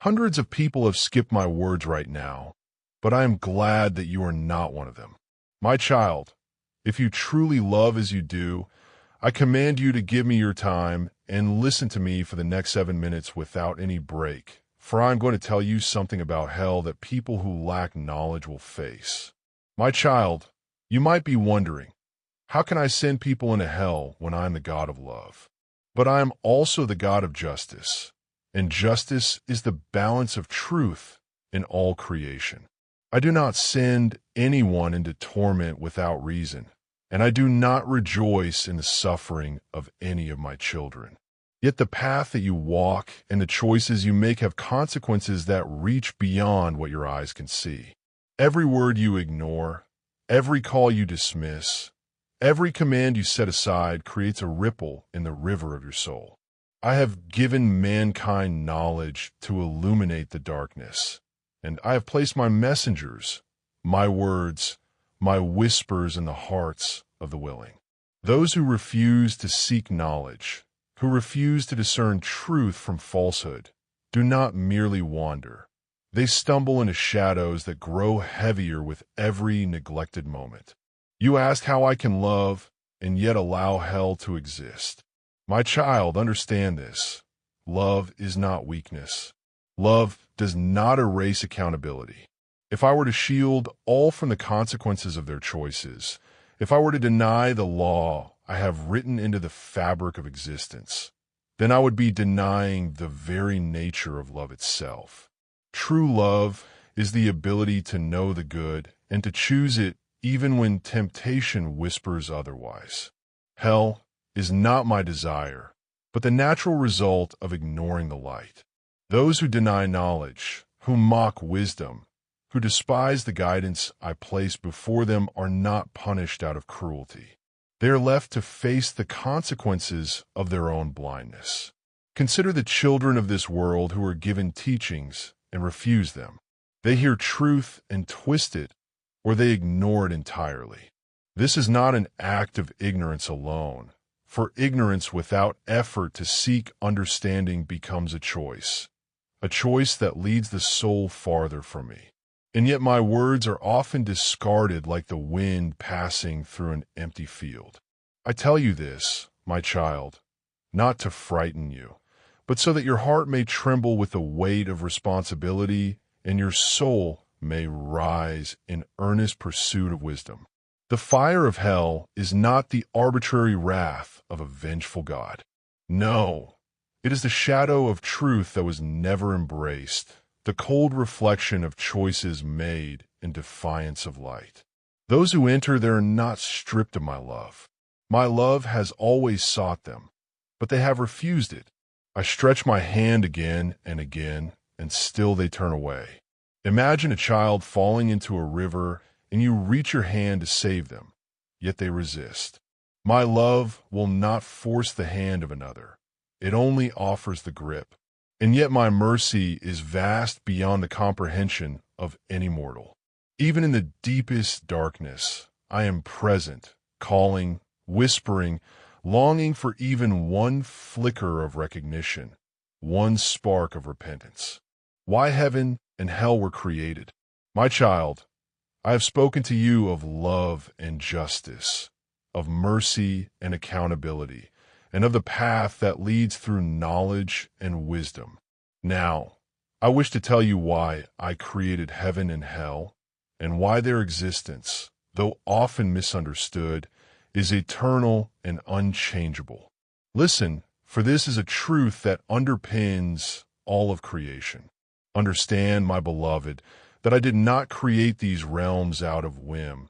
Hundreds of people have skipped my words right now, but I am glad that you are not one of them. My child, if you truly love as you do, I command you to give me your time and listen to me for the next 7 minutes without any break, for I'm going to tell you something about hell that people who lack knowledge will face. My child, you might be wondering, how can I send people into hell when I am the God of love? But I am also the God of justice, and justice is the balance of truth in all creation. I do not send anyone into torment without reason, and I do not rejoice in the suffering of any of my children. Yet the path that you walk and the choices you make have consequences that reach beyond what your eyes can see. Every word you ignore, every call you dismiss, every command you set aside creates a ripple in the river of your soul. I have given mankind knowledge to illuminate the darkness, and I have placed my messengers, my words, my whispers in the hearts of the willing. Those who refuse to seek knowledge, who refuse to discern truth from falsehood, do not merely wander. They stumble into shadows that grow heavier with every neglected moment. You ask how I can love and yet allow hell to exist. My child, understand this. Love is not weakness. Love does not erase accountability. If I were to shield all from the consequences of their choices, if I were to deny the law I have written into the fabric of existence, then I would be denying the very nature of love itself. True love is the ability to know the good and to choose it even when temptation whispers otherwise. Hell is not my desire, but the natural result of ignoring the light. Those who deny knowledge, who mock wisdom, who despise the guidance I place before them are not punished out of cruelty. They are left to face the consequences of their own blindness. Consider the children of this world who are given teachings and refuse them. They hear truth and twist it, or they ignore it entirely. This is not an act of ignorance alone, for ignorance without effort to seek understanding becomes a choice that leads the soul farther from me. And yet my words are often discarded like the wind passing through an empty field. I tell you this, my child, not to frighten you, but so that your heart may tremble with the weight of responsibility and your soul may rise in earnest pursuit of wisdom. The fire of hell is not the arbitrary wrath of a vengeful God. No, it is the shadow of truth that was never embraced, the cold reflection of choices made in defiance of light. Those who enter there are not stripped of my love. My love has always sought them, but they have refused it. I stretch my hand again, and still they turn away. Imagine a child falling into a river, and you reach your hand to save them, yet they resist. My love will not force the hand of another. It only offers the grip. And yet my mercy is vast beyond the comprehension of any mortal. Even in the deepest darkness, I am present, calling, whispering, longing for even one flicker of recognition, one spark of repentance. Why heaven and hell were created? My child, I have spoken to you of love and justice, of mercy and accountability, and of the path that leads through knowledge and wisdom. Now, I wish to tell you why I created heaven and hell, and why their existence, though often misunderstood, is eternal and unchangeable. Listen, for this is a truth that underpins all of creation. Understand, my beloved, that I did not create these realms out of whim,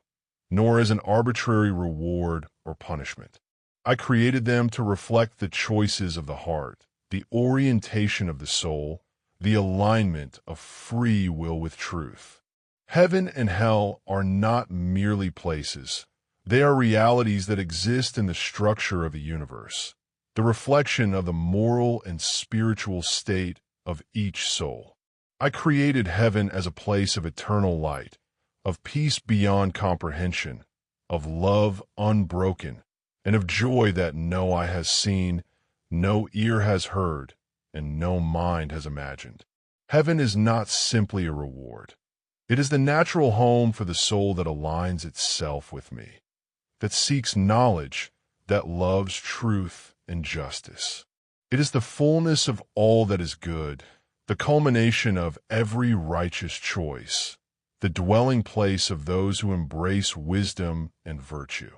nor as an arbitrary reward or punishment. I created them to reflect the choices of the heart, the orientation of the soul, the alignment of free will with truth. Heaven and hell are not merely places. They are realities that exist in the structure of the universe, the reflection of the moral and spiritual state of each soul. I created heaven as a place of eternal light, of peace beyond comprehension, of love unbroken, and of joy that no eye has seen, no ear has heard, and no mind has imagined. Heaven is not simply a reward. It is the natural home for the soul that aligns itself with me, that seeks knowledge, that loves truth and justice. It is the fullness of all that is good, the culmination of every righteous choice, the dwelling place of those who embrace wisdom and virtue.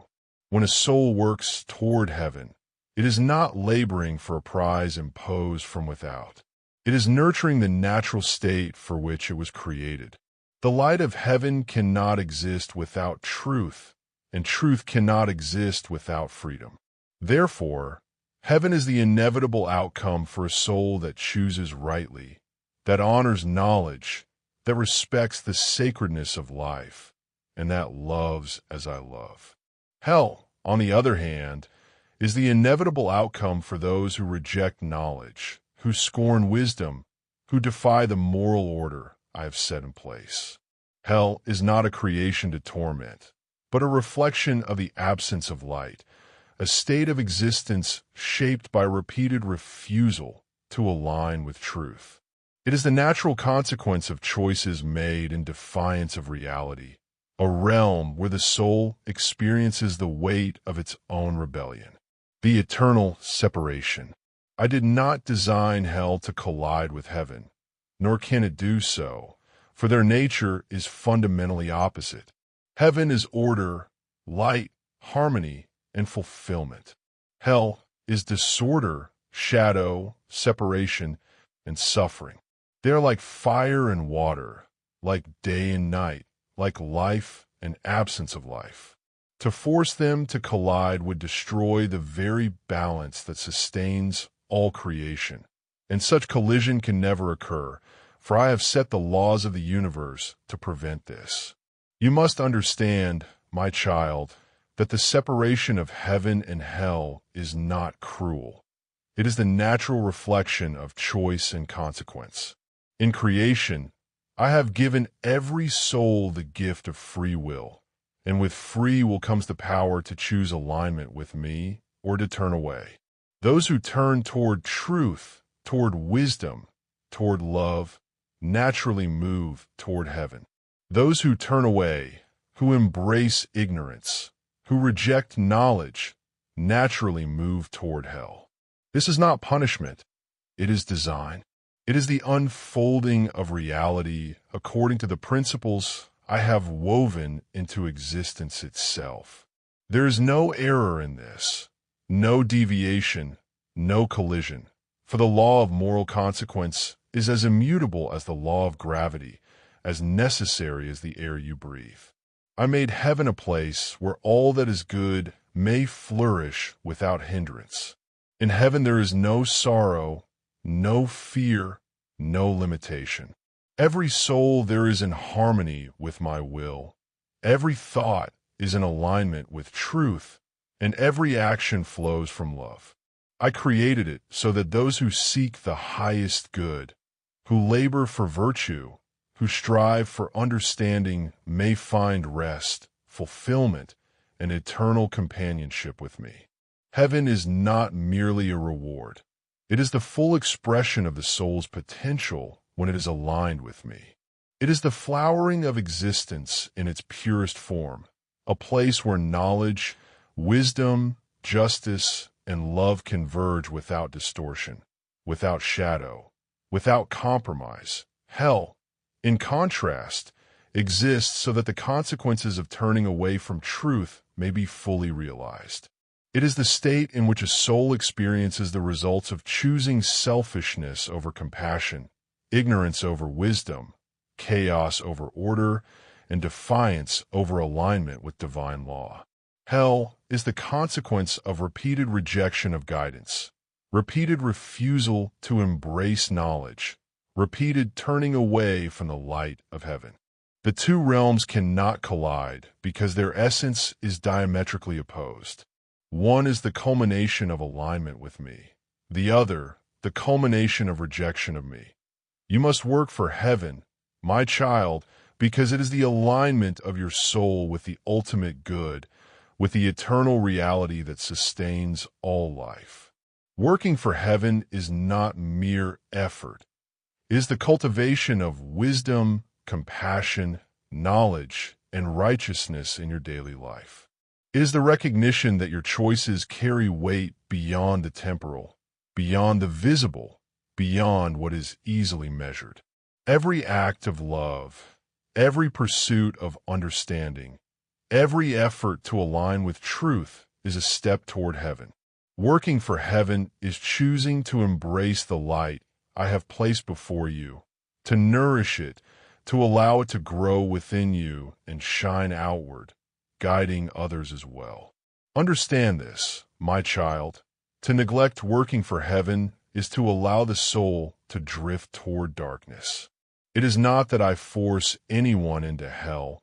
When a soul works toward heaven, it is not laboring for a prize imposed from without. It is nurturing the natural state for which it was created. The light of heaven cannot exist without truth, and truth cannot exist without freedom. Therefore, heaven is the inevitable outcome for a soul that chooses rightly, that honors knowledge, that respects the sacredness of life, and that loves as I love. Hell, on the other hand, is the inevitable outcome for those who reject knowledge, who scorn wisdom, who defy the moral order I have set in place. Hell is not a creation to torment, but a reflection of the absence of light, a state of existence shaped by repeated refusal to align with truth. It is the natural consequence of choices made in defiance of reality, a realm where the soul experiences the weight of its own rebellion. The eternal separation. I did not design hell to collide with heaven, nor can it do so, for their nature is fundamentally opposite. Heaven is order, light, harmony, and fulfillment. Hell is disorder, shadow, separation, and suffering. They are like fire and water, like day and night, like life and absence of life. To force them to collide would destroy the very balance that sustains all creation, and such collision can never occur, for I have set the laws of the universe to prevent this. You must understand, my child, that the separation of heaven and hell is not cruel. It is the natural reflection of choice and consequence. In creation, I have given every soul the gift of free will, and with free will comes the power to choose alignment with me or to turn away. Those who turn toward truth, toward wisdom, toward love, naturally move toward heaven. Those who turn away, who embrace ignorance, who reject knowledge, naturally move toward hell. This is not punishment. It is design. It is the unfolding of reality according to the principles I have woven into existence itself. There is no error in this, no deviation, no collision, for the law of moral consequence is as immutable as the law of gravity, as necessary as the air you breathe. I made heaven a place where all that is good may flourish without hindrance. In heaven there is no sorrow, no fear, no limitation. Every soul there is in harmony with my will. Every thought is in alignment with truth, and every action flows from love. I created it so that those who seek the highest good, who labor for virtue, who strive for understanding may find rest, fulfillment, and eternal companionship with me. Heaven is not merely a reward. It is the full expression of the soul's potential when it is aligned with me. It is the flowering of existence in its purest form, a place where knowledge, wisdom, justice, and love converge without distortion, without shadow, without compromise. Hell, in contrast, exists so that the consequences of turning away from truth may be fully realized. It is the state in which a soul experiences the results of choosing selfishness over compassion, ignorance over wisdom, chaos over order, and defiance over alignment with divine law. Hell is the consequence of repeated rejection of guidance, repeated refusal to embrace knowledge, repeated turning away from the light of heaven. The two realms cannot collide because their essence is diametrically opposed. One is the culmination of alignment with me, the other, the culmination of rejection of me. You must work for heaven, my child, because it is the alignment of your soul with the ultimate good, with the eternal reality that sustains all life. Working for heaven is not mere effort. It is the cultivation of wisdom, compassion, knowledge, and righteousness in your daily life. It is the recognition that your choices carry weight beyond the temporal, beyond the visible, beyond what is easily measured. Every act of love, every pursuit of understanding, every effort to align with truth is a step toward heaven. Working for heaven is choosing to embrace the light I have placed before you, to nourish it, to allow it to grow within you and shine outward, guiding others as well. Understand this, my child. To neglect working for heaven is to allow the soul to drift toward darkness. It is not that I force anyone into hell,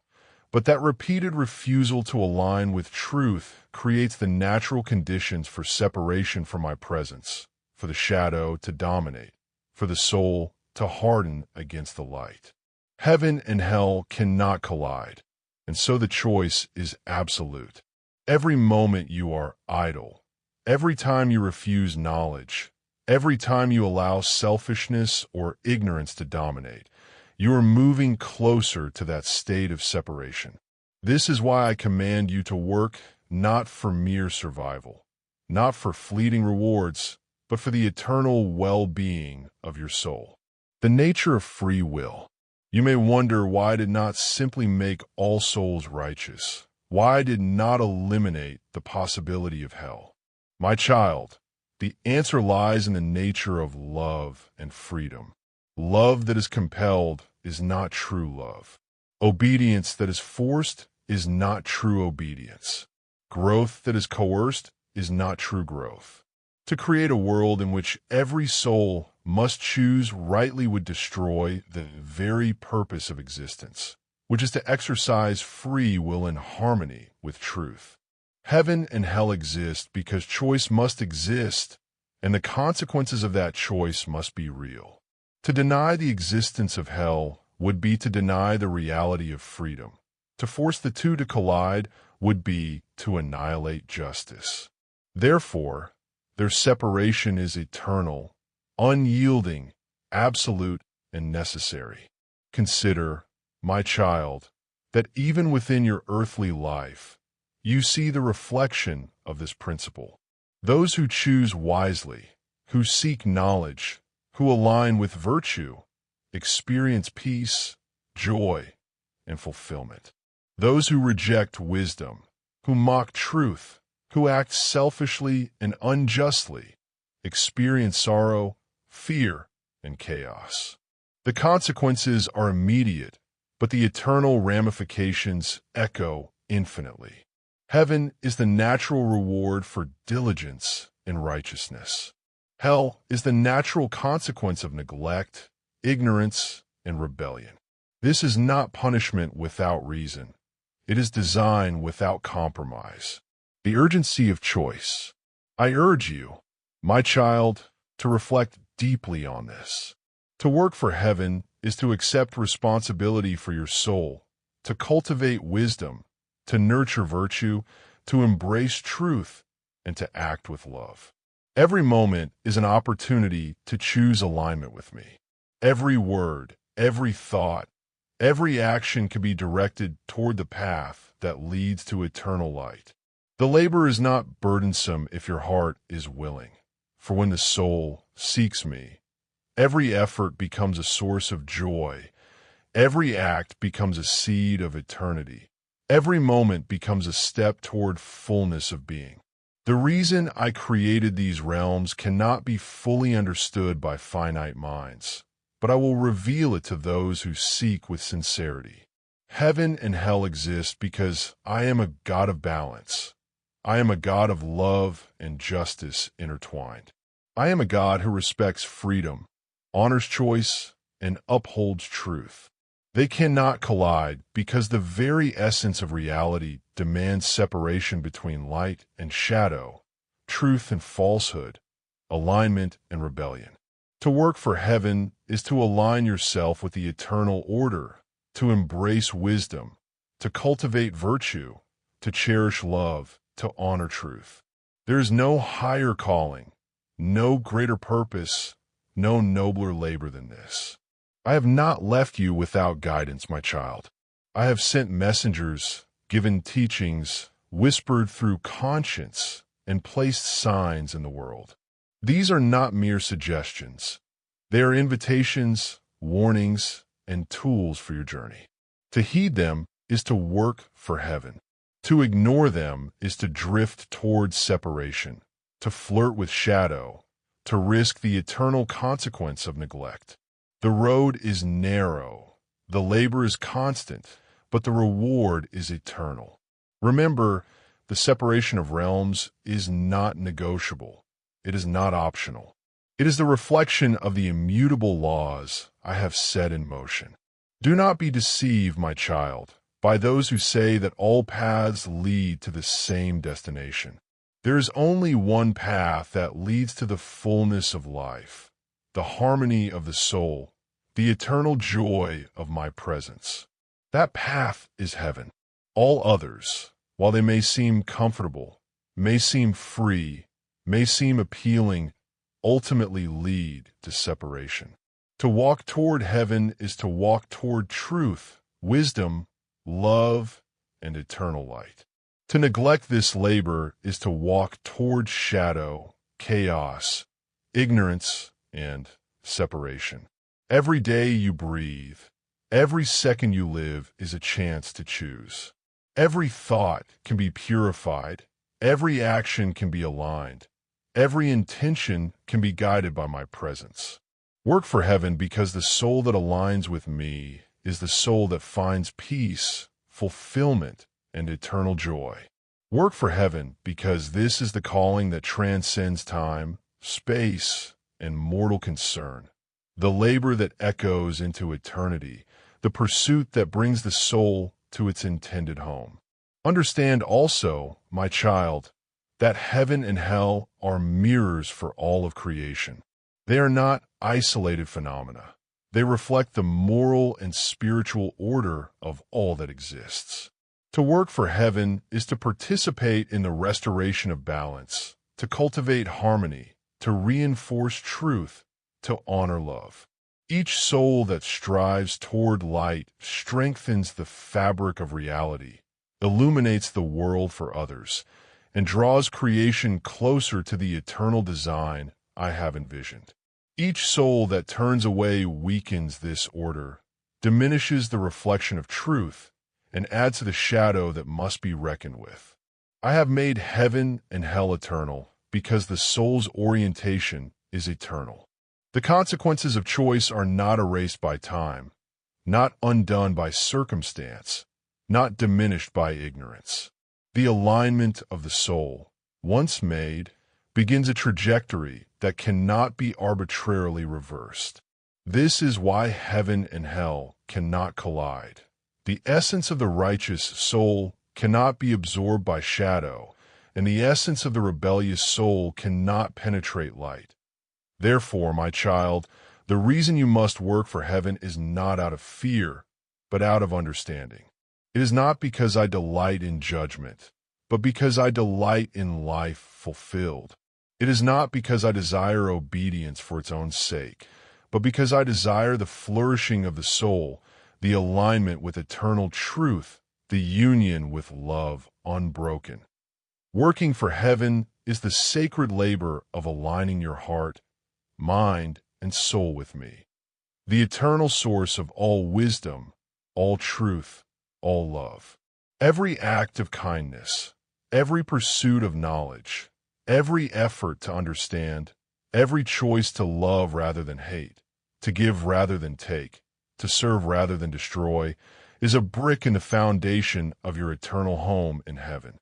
but that repeated refusal to align with truth creates the natural conditions for separation from my presence, for the shadow to dominate, for the soul to harden against the light. Heaven and hell cannot collide, and so the choice is absolute. Every moment you are idle, every time you refuse knowledge, every time you allow selfishness or ignorance to dominate, you are moving closer to that state of separation. This is why I command you to work not for mere survival, not for fleeting rewards, but for the eternal well-being of your soul. The nature of free will. You may wonder why I did not simply make all souls righteous, why I did not eliminate the possibility of hell. My child, the answer lies in the nature of love and freedom. Love that is compelled is not true love. Obedience that is forced is not true obedience. Growth that is coerced is not true growth. To create a world in which every soul must choose rightly would destroy the very purpose of existence, which is to exercise free will in harmony with truth. Heaven and hell exist because choice must exist, and the consequences of that choice must be real. To deny the existence of hell would be to deny the reality of freedom. To force the two to collide would be to annihilate justice. Therefore, their separation is eternal, unyielding, absolute, and necessary. Consider, my child, that even within your earthly life, you see the reflection of this principle. Those who choose wisely, who seek knowledge, who align with virtue, experience peace, joy, and fulfillment. Those who reject wisdom, who mock truth, who act selfishly and unjustly, experience sorrow, fear, and chaos. The consequences are immediate, but the eternal ramifications echo infinitely. Heaven is the natural reward for diligence and righteousness. Hell is the natural consequence of neglect, ignorance, and rebellion. This is not punishment without reason. It is design without compromise. The urgency of choice. I urge you, my child, to reflect deeply on this. To work for heaven is to accept responsibility for your soul, to cultivate wisdom, to nurture virtue, to embrace truth, and to act with love. Every moment is an opportunity to choose alignment with me. Every word, every thought, every action can be directed toward the path that leads to eternal light. The labor is not burdensome if your heart is willing, for when the soul seeks me, every effort becomes a source of joy, every act becomes a seed of eternity, every moment becomes a step toward fullness of being. The reason I created these realms cannot be fully understood by finite minds, but I will reveal it to those who seek with sincerity. Heaven and hell exist because I am a God of balance. I am a God of love and justice intertwined. I am a God who respects freedom, honors choice, and upholds truth. They cannot collide because the very essence of reality demands separation between light and shadow, truth and falsehood, alignment and rebellion. To work for heaven is to align yourself with the eternal order, to embrace wisdom, to cultivate virtue, to cherish love, to honor truth. There is no higher calling, no greater purpose, no nobler labor than this. I have not left you without guidance, my child. I have sent messengers, given teachings, whispered through conscience, and placed signs in the world. These are not mere suggestions. They are invitations, warnings, and tools for your journey. To heed them is to work for heaven. To ignore them is to drift towards separation, to flirt with shadow, to risk the eternal consequence of neglect. The road is narrow, the labor is constant, but the reward is eternal. Remember, the separation of realms is not negotiable. It is not optional. It is the reflection of the immutable laws I have set in motion. Do not be deceived, my child, by those who say that all paths lead to the same destination. There is only one path that leads to the fullness of life, the harmony of the soul, the eternal joy of my presence. That path is heaven. All others, while they may seem comfortable, may seem free, may seem appealing, ultimately lead to separation. To walk toward heaven is to walk toward truth, wisdom, love, and eternal light. To neglect this labor is to walk toward shadow, chaos, ignorance, and separation. Every day you breathe, every second you live is a chance to choose. Every thought can be purified, every action can be aligned, every intention can be guided by my presence. Work for heaven because the soul that aligns with me is the soul that finds peace, fulfillment, and eternal joy. Work for heaven because this is the calling that transcends time, space, and mortal concern. The labor that echoes into eternity, the pursuit that brings the soul to its intended home. Understand also, my child, that heaven and hell are mirrors for all of creation. They are not isolated phenomena. They reflect the moral and spiritual order of all that exists. To work for heaven is to participate in the restoration of balance, to cultivate harmony, to reinforce truth, to honor love. Each soul that strives toward light strengthens the fabric of reality, illuminates the world for others, and draws creation closer to the eternal design I have envisioned. Each soul that turns away weakens this order, diminishes the reflection of truth, and adds to the shadow that must be reckoned with. I have made heaven and hell eternal because the soul's orientation is eternal. The consequences of choice are not erased by time, not undone by circumstance, not diminished by ignorance. The alignment of the soul, once made, begins a trajectory that cannot be arbitrarily reversed. This is why heaven and hell cannot collide. The essence of the righteous soul cannot be absorbed by shadow, and the essence of the rebellious soul cannot penetrate light. Therefore, my child, the reason you must work for heaven is not out of fear, but out of understanding. It is not because I delight in judgment, but because I delight in life fulfilled. It is not because I desire obedience for its own sake, but because I desire the flourishing of the soul, the alignment with eternal truth, the union with love unbroken. Working for heaven is the sacred labor of aligning your heart, mind, and soul with me, the eternal source of all wisdom, all truth, all love. Every act of kindness, every pursuit of knowledge, every effort to understand, every choice to love rather than hate, to give rather than take, to serve rather than destroy, is a brick in the foundation of your eternal home in heaven.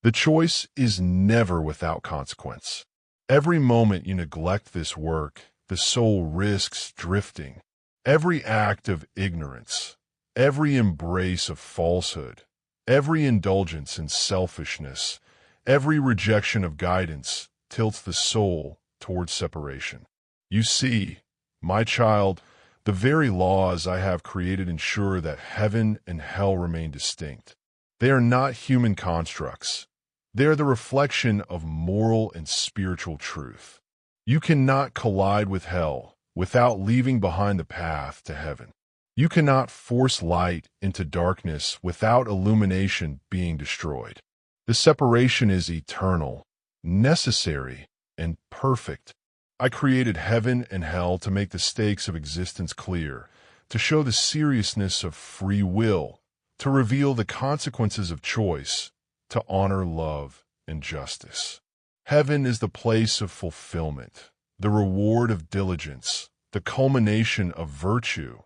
The choice is never without consequence. Every moment you neglect this work, the soul risks drifting. Every act of ignorance, every embrace of falsehood, every indulgence in selfishness, every rejection of guidance tilts the soul towards separation. You see, my child, the very laws I have created ensure that heaven and hell remain distinct. They are not human constructs. They are the reflection of moral and spiritual truth. You cannot collide with hell, without leaving behind the path to heaven. You cannot force light into darkness without illumination being destroyed. The separation is eternal, necessary, and perfect. I created heaven and hell to make the stakes of existence clear, to show the seriousness of free will, to reveal the consequences of choice, to honor love and justice. Heaven is the place of fulfillment, the reward of diligence, the culmination of virtue,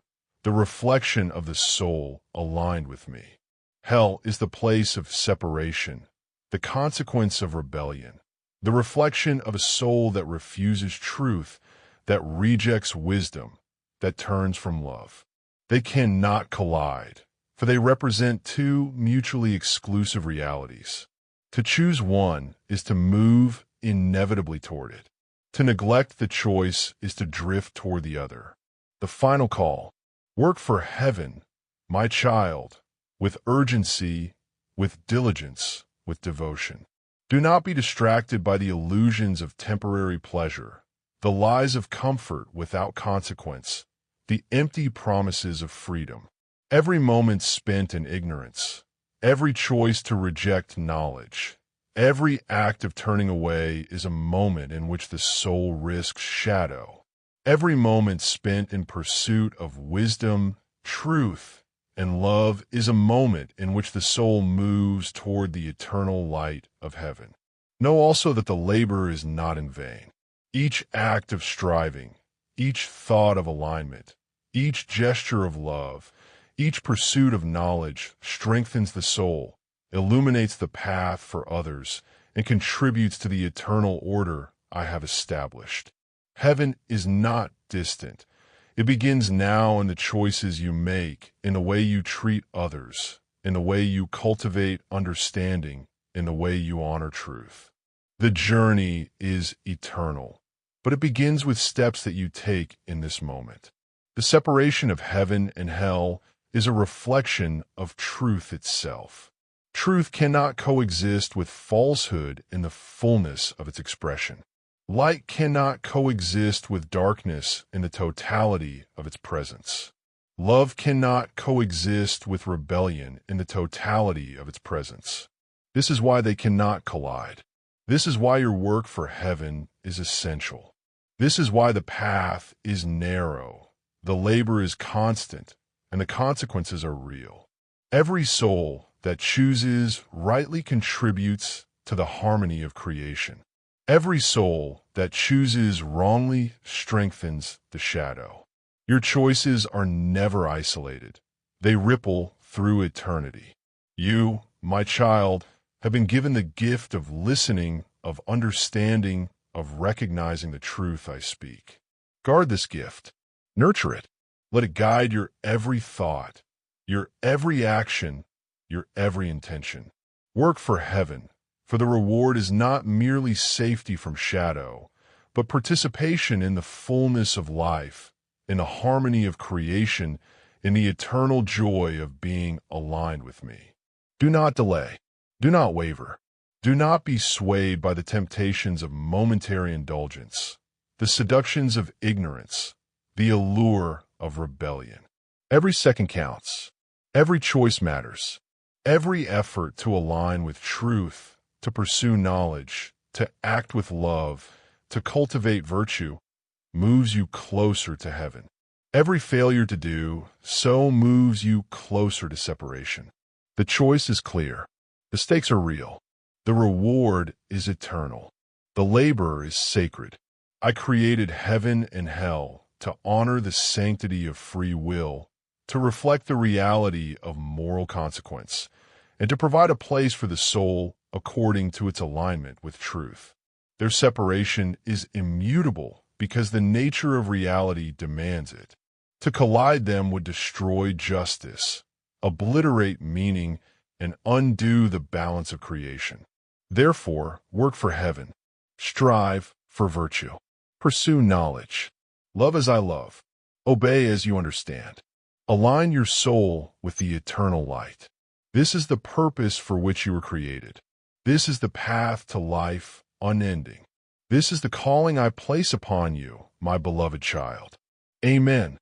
the reflection of the soul aligned with me. Hell is the place of separation, the consequence of rebellion, the reflection of a soul that refuses truth, that rejects wisdom, that turns from love. They cannot collide, for they represent two mutually exclusive realities. To choose one is to move inevitably toward it. To neglect the choice is to drift toward the other. The final call: work for heaven, my child, with urgency, with diligence, with devotion. Do not be distracted by the illusions of temporary pleasure, the lies of comfort without consequence, the empty promises of freedom. Every moment spent in ignorance, every choice to reject knowledge, every act of turning away is a moment in which the soul risks shadow. Every moment spent in pursuit of wisdom, truth, and love is a moment in which the soul moves toward the eternal light of heaven. Know also that the labor is not in vain. Each act of striving, each thought of alignment, each gesture of love, each pursuit of knowledge strengthens the soul, illuminates the path for others, and contributes to the eternal order I have established. Heaven is not distant. It begins now in the choices you make, in the way you treat others, in the way you cultivate understanding, in the way you honor truth. The journey is eternal, but it begins with steps that you take in this moment. The separation of heaven and hell is a reflection of truth itself. Truth cannot coexist with falsehood in the fullness of its expression. Light cannot coexist with darkness in the totality of its presence. Love cannot coexist with rebellion in the totality of its presence. This is why they cannot collide. This is why your work for heaven is essential. This is why the path is narrow, the labor is constant, and the consequences are real. Every soul that chooses rightly contributes to the harmony of creation. Every soul that chooses wrongly strengthens the shadow. Your choices are never isolated. They ripple through eternity. You, my child, have been given the gift of listening, of understanding, of recognizing the truth I speak. Guard this gift. Nurture it. Let it guide your every thought, your every action, your every intention. Work for heaven, for the reward is not merely safety from shadow, but participation in the fullness of life, in the harmony of creation, in the eternal joy of being aligned with me. Do not delay. Do not waver. Do not be swayed by the temptations of momentary indulgence, the seductions of ignorance, the allure of rebellion. Every second counts. Every choice matters. Every effort to align with truth, to pursue knowledge, to act with love, to cultivate virtue, moves you closer to heaven. Every failure to do so moves you closer to separation. The choice is clear. The stakes are real. The reward is eternal. The labor is sacred. I created heaven and hell to honor the sanctity of free will, to reflect the reality of moral consequence, and to provide a place for the soul according to its alignment with truth. Their separation is immutable because the nature of reality demands it. To collide them would destroy justice, obliterate meaning, and undo the balance of creation. Therefore, work for heaven. Strive for virtue. Pursue knowledge. Love as I love. Obey as you understand. Align your soul with the eternal light. This is the purpose for which you were created. This is the path to life unending. This is the calling I place upon you, my beloved child. Amen.